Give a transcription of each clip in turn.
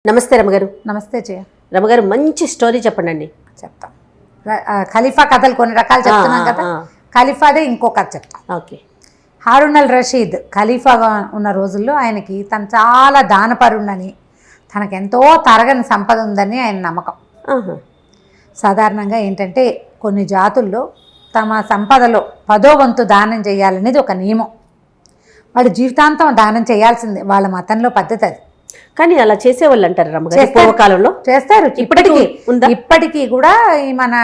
నమస్తే రమగారు. నమస్తే జయ. రమగారు, మంచి స్టోరీ చెప్పండి. చెప్తాం. ఖలీఫా కథలు కొన్ని రకాలు చెప్తున్నాం కదా, ఖలీఫాదే ఇంకో కథ చెప్తాం. ఓకే. హారూన్ అల్ రషీద్ ఖలీఫాగా ఉన్న రోజుల్లో ఆయనకి తను చాలా దానపరుణని, తనకెంతో తరగని సంపద ఉందని ఆయన నమ్మకం. సాధారణంగా ఏంటంటే కొన్ని జాతుల్లో తమ సంపదలో 10వ వంతు దానం చేయాలనేది ఒక నియమం. వాళ్ళు జీవితాంతం దానం చేయాల్సిందే, వాళ్ళ మతంలో పద్ధతి అది. కానీ అలా చేసేవాళ్ళు అంటారు రమగారు, పూర్వకాలంలో చేస్తారు. ఇప్పటికీ కూడా మన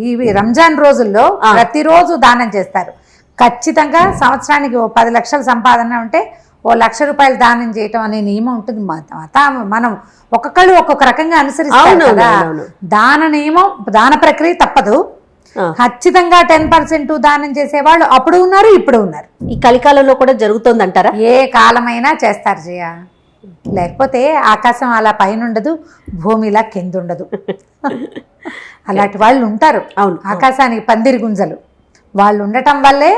ఈ రంజాన్ రోజుల్లో ప్రతిరోజు దానం చేస్తారు. ఖచ్చితంగా సంవత్సరానికి 10 లక్షల సంపాదన ఉంటే 1 లక్ష రూపాయలు దానం చేయటం అనే నియమం ఉంటుంది. మనం ఒక్కొక్కళ్ళు ఒక్కొక్క రకంగా అనుసరిస్తాం కదా. దాన నియమం, దాన ప్రక్రియ తప్పదు. ఖచ్చితంగా 10% దానం చేసేవాళ్ళు అప్పుడు ఉన్నారు, ఇప్పుడు ఉన్నారు. ఈ కలికాలంలో కూడా జరుగుతుంది అంటారా? ఏ కాలమైనా చేస్తారు జయ. లేకపోతే ఆకాశం అలా పైన ఉండదు, భూమి ఇలా కింద ఉండదు. అలాంటి వాళ్ళు ఉంటారు. అవును, ఆకాశానికి పందిరి గుంజలు వాళ్ళు ఉండటం వల్లే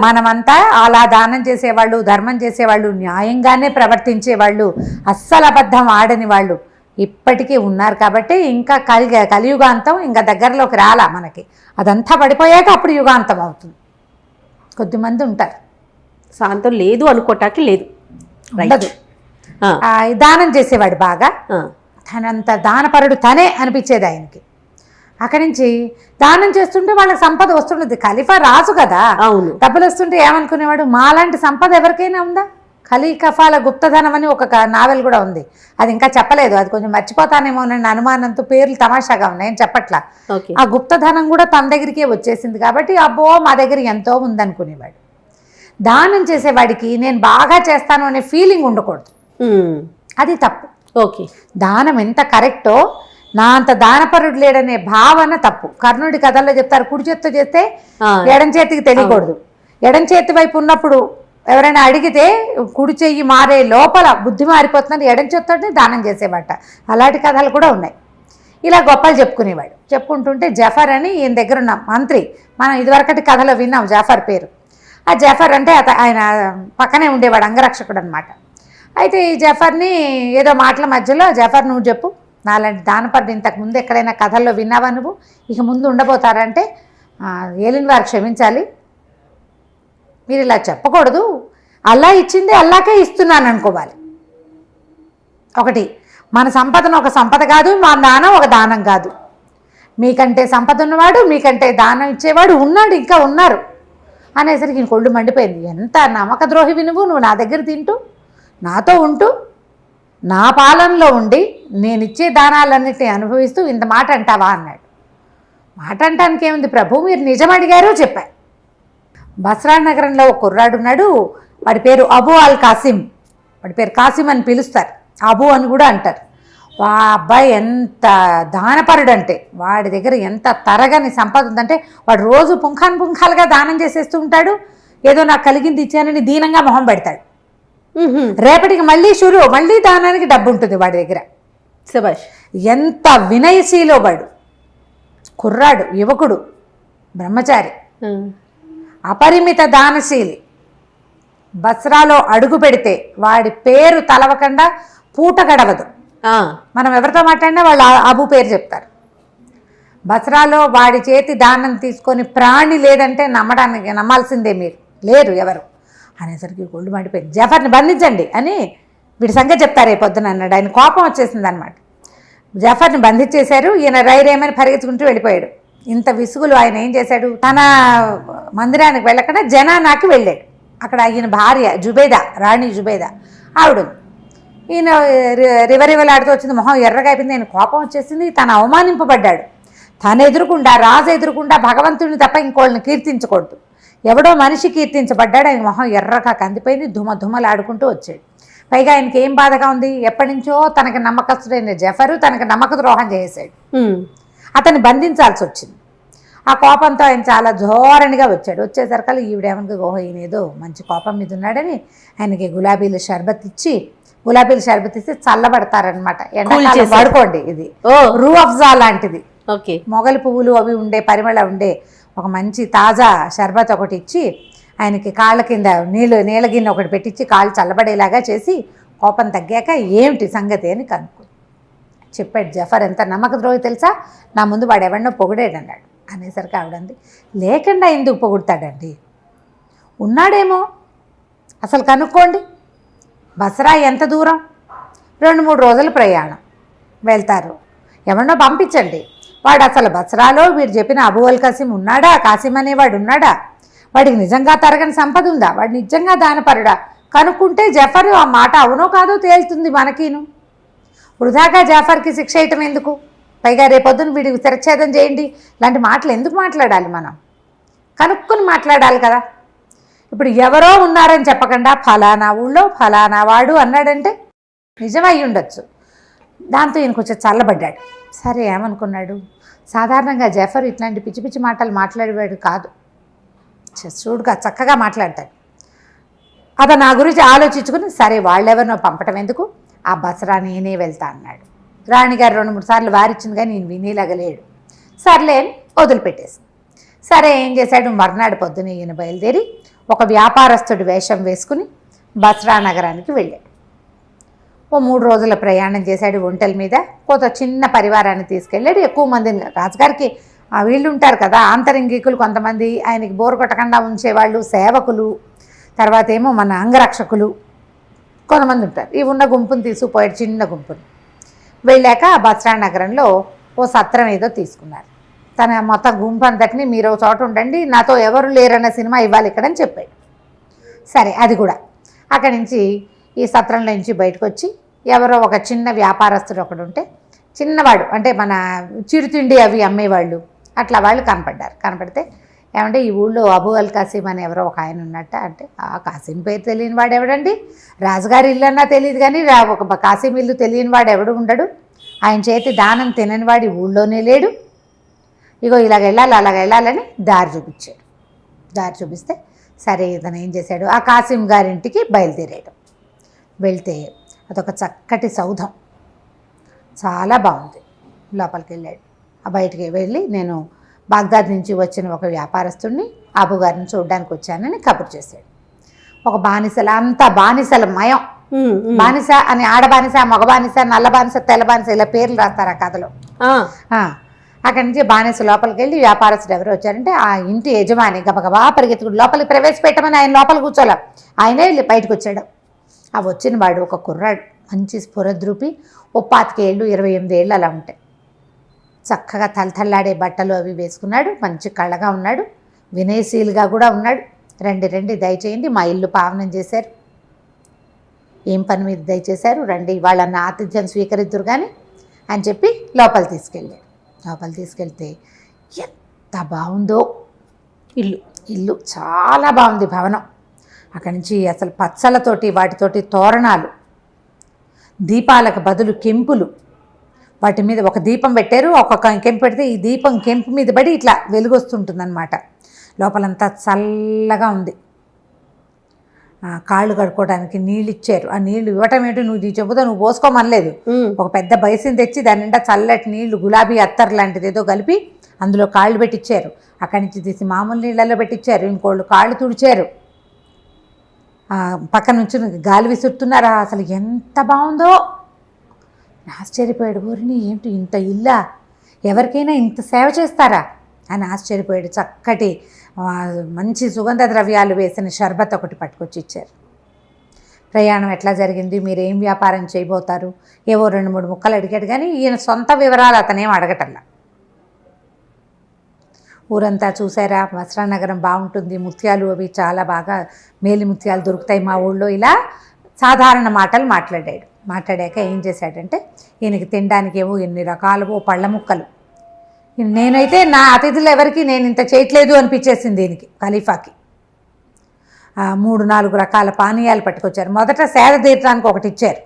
మనమంతా అలా దానం చేసేవాళ్ళు, ధర్మం చేసేవాళ్ళు, న్యాయంగానే ప్రవర్తించేవాళ్ళు, అస్సలు అబద్ధం ఆడని వాళ్ళు ఇప్పటికీ ఉన్నారు. కాబట్టి ఇంకా కలియుగాంతం ఇంకా దగ్గరలోకి రాలా మనకి. అదంతా పడిపోయాక అప్పుడు యుగాంతం అవుతుంది. కొద్దిమంది ఉంటారు. శాంతం లేదు అనుకోటానికి లేదు, ఉండదు. దానం చేసేవాడు బాగా, తనంత దానపరుడు తనే అనిపించేది ఆయనకి. అక్కడి నుంచి దానం చేస్తుంటే వాళ్ళకి సంపద వస్తుండేది. ఖలీఫా రాజు కదా, అవును, డబ్బులు వస్తుంటే ఏమనుకునేవాడు, మాలాంటి సంపద ఎవరికైనా ఉందా? ఖలీఫాల గుప్తధనం అని ఒక నావెల్ కూడా ఉంది. అది ఇంకా చెప్పలేదు, అది కొంచెం మర్చిపోతానేమో అని అనుమానంతో పేర్లు తమాషాగా ఉన్నాయి, నేను చెప్పట్లా. ఆ గుప్తధనం కూడా తన దగ్గరికే వచ్చేసింది కాబట్టి అబ్బో మా దగ్గర ఎంతో ఉందనుకునేవాడు. దానం చేసేవాడికి నేను బాగా చేస్తాను అనే ఫీలింగ్ ఉండకూడదు, అది తప్పు. ఓకే. దానం ఎంత కరెక్టో నా అంత దానపరుడు లేడనే భావన తప్పు. కర్ణుడి కథల్లో చెప్తారు, కుడి చేతితో చేస్తే ఎడం చేతికి తెలియకూడదు. ఎడం చేతి వైపు ఉన్నప్పుడు ఎవరైనా అడిగితే కుడి చెయ్యి మారే లోపల బుద్ధి మారిపోతుందని ఎడం చేతితోనే దానం చేసేవాట. అలాంటి కథలు కూడా ఉన్నాయి. ఇలా గొప్పలు చెప్పుకునేవాడు. చెప్పుకుంటుంటే జఫర్ అని ఈయన దగ్గర ఉన్న మంత్రి, మనం ఇదివరకటి కథలో విన్నాం జఫర్ పేరు. ఆ జఫర్ అంటే ఆయన పక్కనే ఉండేవాడు, అంగరక్షకుడు అనమాట. అయితే ఈ జఫర్ని ఏదో మాటల మధ్యలో, జఫర్ నువ్వు చెప్పు, నాలాంటి దానపరుడు ఇంతకు ముందు ఎక్కడైనా కథల్లో విన్నావా నువ్వు, ఇక ముందు ఉండబోతారంటే ఏలిన వారు క్షమించాలి, మీరు ఇలా చెప్పకూడదు, అల్లా ఇచ్చింది అల్లాకే ఇస్తున్నాను అనుకోవాలి. ఒకటి, మన సంపదను ఒక సంపద కాదు, మా దానం ఒక దానం కాదు. మీకంటే సంపద ఉన్నవాడు, మీకంటే దానం ఇచ్చేవాడు ఉన్నాడు, ఇంకా ఉన్నారు అనేసరికి ఇంకొళ్ళు మండిపోయింది. ఎంత నమ్మక ద్రోహివి నువ్వు నా దగ్గర తింటూ, నాతో ఉంటూ, నా పాలనలో ఉండి నేనిచ్చే దానాలన్నిటిని అనుభవిస్తూ ఇంత మాట అంటావా అన్నాడు. మాట అంటానికి ఏముంది ప్రభు, మీరు నిజం అడిగారో చెప్పారు. బస్రా నగరంలో ఒక కుర్రాడు ఉన్నాడు, వాడి పేరు అబూ అల్ కాసిం. వాడి పేరు కాసిం అని పిలుస్తారు, అబూ అని కూడా అంటారు. వా అబ్బాయి ఎంత దానపరుడు అంటే, వాడి దగ్గర ఎంత తరగని సంపద ఉందంటే, వాడు రోజు పుంఖాలుగా దానం చేసేస్తూ ఉంటాడు. ఏదో నాకు కలిగింది ఇచ్చానని దీనంగా మొహం పెడతాడు. రేపటికి మళ్ళీ దానానికి డబ్బు ఉంటుంది వాడి దగ్గర. శభాష్. ఎంత వినయశీలో వాడు, కుర్రాడు, యువకుడు, బ్రహ్మచారి, అపరిమిత దానశీలి. బస్రాలో అడుగు పెడితే వాడి పేరు తలవకుండా పూట గడవదు. మనం ఎవరితో మాట్లాడినా వాళ్ళు అబూ పేరు చెప్తారు. బస్రాలో వాడి చేతి దానం తీసుకొని ప్రాణి లేదంటే నమ్మాల్సిందే, మీరు లేరు ఎవరు అనేసరికి గొళ్ళు మండిపోయింది. జఫర్ని బంధించండి అని వీడి సంగతి చెప్తారు రేపు పొద్దున అన్నాడు. ఆయన కోపం వచ్చేసింది అనమాట. జఫర్ని బంధించేశారు. ఈయన రైరేమని పరిగెత్తుకుంటూ వెళ్ళిపోయాడు. ఇంత విసుగులు ఆయన ఏం చేశాడు, తన మందిరానికి వెళ్ళకుండా జనానాకి వెళ్ళాడు. అక్కడ ఈయన భార్య జుబేదా, రాణి జుబేదా ఆవిడ. ఈయన రివరివలాడుతూ వచ్చింది, మొహం ఎర్రగా అయిపోయింది. ఆయన కోపం వచ్చేసింది. తను అవమానింపబడ్డాడు. తను ఎదురుకుండా, రాజు ఎదురుకుండా భగవంతుడిని తప్ప ఇంకోళ్ళని కీర్తించకూడదు. ఎవడో మనిషి కీర్తించబడ్డాడు. ఆయన మొహం ఎర్రగా కందిపోయింది, ధుమధుమలాడుకుంటూ వచ్చాడు. పైగా ఆయనకి ఏం బాధగా ఉంది, ఎప్పటి నుంచో తనకి నమ్మకస్తుడైన జఫరు తనకు నమ్మక ద్రోహం చేశాడు. అతన్ని బంధించాల్సి వచ్చింది. ఆ కోపంతో ఆయన చాలా ధోరణిగా వచ్చాడు. వచ్చేసరికల్లా ఈవిడేమనుకో, ఓహో ఈయన ఏదో మంచి కోపం మీద ఉన్నాడని ఆయనకి గులాబీల షర్బత్ ఇచ్చి చల్లబడతారనమాట. ఎండాకాలం పడుకోండి, ఇది రూ అఫ్జా లాంటిది, మొగలి పువ్వులు అవి ఉండే పరిమళ ఉండే ఒక మంచి తాజా షర్బత్ ఒకటి ఇచ్చి ఆయనకి కాళ్ళ కింద నీళ్ళ గిన్నె ఒకటి పెట్టించి కాళ్ళు చల్లబడేలాగా చేసి కోపం తగ్గాక ఏమిటి సంగతి అని కనుక్కుంది. చెప్పాడు జఫర్ ఎంత నమ్మక ద్రోహి తెలుసా, నా ముందు వాడు ఎవరినో పొగిడాడు అన్నాడు. అనేసరికి ఆవిడంది, లేకుండా ఎందుకు పొగుడతాడండి, ఉన్నాడేమో అసలు కనుక్కోండి. బసరా ఎంత దూరం, 2-3 రోజుల ప్రయాణం, వెళ్తారు, ఎవరినో పంపించండి. వాడు అసలు బసరాలో వీడు చెప్పిన అబూ అల్ కాసిం ఉన్నాడా, కాసిం అనేవాడు ఉన్నాడా, వాడికి నిజంగా తరగని సంపద ఉందా, వాడు నిజంగా దానపరుడా, కనుక్కుంటే జఫర్ ఆ మాట అవునో కాదో తేలుతుంది మనకిను. వృధాగా జాఫర్కి శిక్ష వేయటం ఎందుకు, పైగా రేపొద్దున వీడికి శిరచ్ఛేదం చేయండి, ఇలాంటి మాటలు ఎందుకు మాట్లాడాలి, మనం కనుక్కొని మాట్లాడాలి కదా. ఇప్పుడు ఎవరో ఉన్నారని చెప్పకుండా ఫలానా ఊళ్ళో ఫలానా వాడు అన్నాడంటే నిజమై ఉండొచ్చు. దాంతో ఈయన కొంచెం చల్లబడ్డాడు. సరే ఏమనుకున్నాడు, సాధారణంగా జఫర్ ఇట్లాంటి పిచ్చి పిచ్చి మాటలు మాట్లాడేవాడు కాదు, చూడుగా చక్కగా మాట్లాడతాడు. అతను నా గురించి ఆలోచించుకుని సరే వాళ్ళెవరినో పంపటం ఎందుకు, ఆ బసరా నేనే వెళ్తా అన్నాడు. రాణిగారు 2-3 సార్లు వారిచ్చింది కానీ నేను వినేలాగలేడు. సర్లే అని వదిలిపెట్టేసి సరే ఏం చేశాడు, మర్నాడు పొద్దున ఈయన బయలుదేరి ఒక వ్యాపారస్తుడి వేషం వేసుకుని బసరా నగరానికి వెళ్ళాడు. ఓ 3 రోజుల ప్రయాణం చేశాడు ఒంటెల మీద. కొంత చిన్న పరివారాన్ని తీసుకెళ్ళాడు. ఎక్కువ మందిని, రాజుగారికి వీళ్ళు ఉంటారు కదా ఆంతరంగికులు కొంతమంది, ఆయనకి బోరు కొట్టకుండా ఉంచేవాళ్ళు, సేవకులు, తర్వాత ఏమో మన అంగరక్షకులు కొంతమంది ఉంటారు. ఈ ఉన్న గుంపును తీసుకుపోయాడు, చిన్న గుంపుని. వెళ్ళాక బసరా నగరంలో ఓ సత్రం ఏదో తీసుకున్నారు. తన మొత్తం గుంపు అంతటిని మీరు ఒక చోట ఉండండి, నాతో ఎవరు లేరన్న సినిమా ఇవ్వాలి ఇక్కడ అని చెప్పాడు. సరే అది కూడా అక్కడి నుంచి ఈ సత్రంలో నుంచి బయటకు వచ్చి ఎవరో ఒక చిన్న వ్యాపారస్తుడు ఒకడు ఉంటే, చిన్నవాడు అంటే మన చిరుతిండి అవి అమ్మేవాళ్ళు అట్లా వాళ్ళు కనపడ్డారు. కనపడితే ఏమంటే ఈ ఊళ్ళో అబూ అల్ కాసిం అని ఎవరో ఒక ఆయన ఉన్నట్ట అంటే, ఆ కాసిం పేరు తెలియని వాడు ఎవడండి, రాజుగారి ఇల్లు అన్నా తెలియదు కానీ ఒక కాసిం ఇల్లు తెలియని వాడు ఎవడు ఉండడు, ఆయన చేతి దానం తినని వాడి ఊళ్ళోనే లేడు, ఇగో ఇలాగ వెళ్ళాలి అలాగ వెళ్ళాలని దారి చూపించాడు. దారి చూపిస్తే సరే ఇతను ఏం చేశాడు, ఆ కాసిం గారింటికి బయలుదేరాడు. వెళ్తే అదొక చక్కటి సౌధం, చాలా బాగుంది. లోపలికి వెళ్ళాడు. ఆ బయటికి వెళ్ళి నేను బాగ్దాద్ నుంచి వచ్చిన ఒక వ్యాపారస్తుడిని అబు గారిని చూడడానికి వచ్చానని కబురు చేశాడు. ఒక బానిసల అంతా బానిసల మయం, బానిస అని ఆడ బానిస, మగ బానిస, నల్ల బానిస, తెల్ల బానిస ఇలా పేర్లు రాస్తారు ఆ కథలో. అక్కడి నుంచి బానిస లోపలికి వెళ్ళి వ్యాపారస్తుడు ఎవరు వచ్చారంటే ఆ ఇంటి యజమాని గబగబా పరిగెత్తుకుడు లోపలికి ప్రవేశపెట్టమని ఆయన లోపలికి కూర్చోలే, ఆయనే బయటకు వచ్చాడు. ఆ వచ్చిన వాడు ఒక కుర్రాడు, మంచి స్ఫురద్రూపి, 25 ఏళ్ళు 28 ఏళ్ళు అలా ఉంటాయి. చక్కగా తలతల్లాడే బట్టలు అవి వేసుకున్నాడు, మంచి కళ్ళగా ఉన్నాడు, వినయశీలుగా కూడా ఉన్నాడు. రండి దయచేయండి, మా ఇల్లు పావనం చేశారు, ఏం పని మీద దయచేశారు, రండి వాళ్ళన్న ఆతిథ్యం స్వీకరిద్దురు కానీ అని చెప్పి లోపల తీసుకెళ్ళాడు. లోపల తీసుకెళ్తే ఎంత బాగుందో ఇల్లు చాలా బాగుంది భవనం. అక్కడి నుంచి అసలు పచ్చలతోటి వాటితోటి తోరణాలు, దీపాలకు బదులు కెంపులు, వాటి మీద ఒక దీపం పెట్టారు, ఒక్కొక్క కెంపు పెడితే ఈ దీపం కెంపు మీద పడి ఇట్లా వెలుగొస్తుంటుందన్నమాట. లోపలంతా చల్లగా ఉంది. కాళ్ళు కడుక్కోవడానికి నీళ్ళు ఇచ్చారు. ఆ నీళ్లు ఇవ్వటం ఏంటి, నువ్వు చెబుతా నువ్వు పోసుకోమనలేదు, ఒక పెద్ద బైసిని తెచ్చి దాని నిండా చల్లటి నీళ్లు గులాబీ అత్తర్ లాంటిది ఏదో కలిపి అందులో కాళ్ళు పెట్టించారు. అక్కడి నుంచి తీసి మామూలు నీళ్ళల్లో పెట్టించారు. ఇంకోళ్ళు కాళ్ళు తుడిచారు, పక్కన నుంచి గాలి విసురుతున్నారా. అసలు ఎంత బాగుందో, ఆశ్చర్యపోయాడు. ఊరిని ఏంటి ఇంత ఇల్లా, ఎవరికైనా ఇంత సేవ చేస్తారా అని ఆశ్చర్యపోయాడు. చక్కటి మంచి సుగంధ ద్రవ్యాలు వేసిన షర్బత్ ఒకటి పట్టుకొచ్చి ఇచ్చారు. ప్రయాణం ఎట్లా జరిగింది, మీరు ఏం వ్యాపారం చేయబోతారు, ఏవో 2-3 ముక్కలు అడిగాడు కానీ ఈయన సొంత వివరాలు అతనేం అడగటల్లా. ఊరంతా చూసారా, బసరా నగరం బాగుంటుంది, ముత్యాలు అవి చాలా బాగా మేలి ముత్యాలు దొరుకుతాయి మా ఊళ్ళో, ఇలా సాధారణ మాటలు మాట్లాడాడు. మాట్లాడాక ఏం చేశాడంటే ఈయనకి తినడానికి ఏవో ఎన్ని రకాలవో పళ్ళ ముక్కలు, నేనైతే నా అతిథులు ఎవరికి నేను ఇంత చేయట్లేదు అనిపించేసింది దీనికి. ఖలీఫాకి 3-4 రకాల పానీయాలు పట్టుకొచ్చారు. మొదట సేద తీర్చడానికి ఒకటి ఇచ్చారు.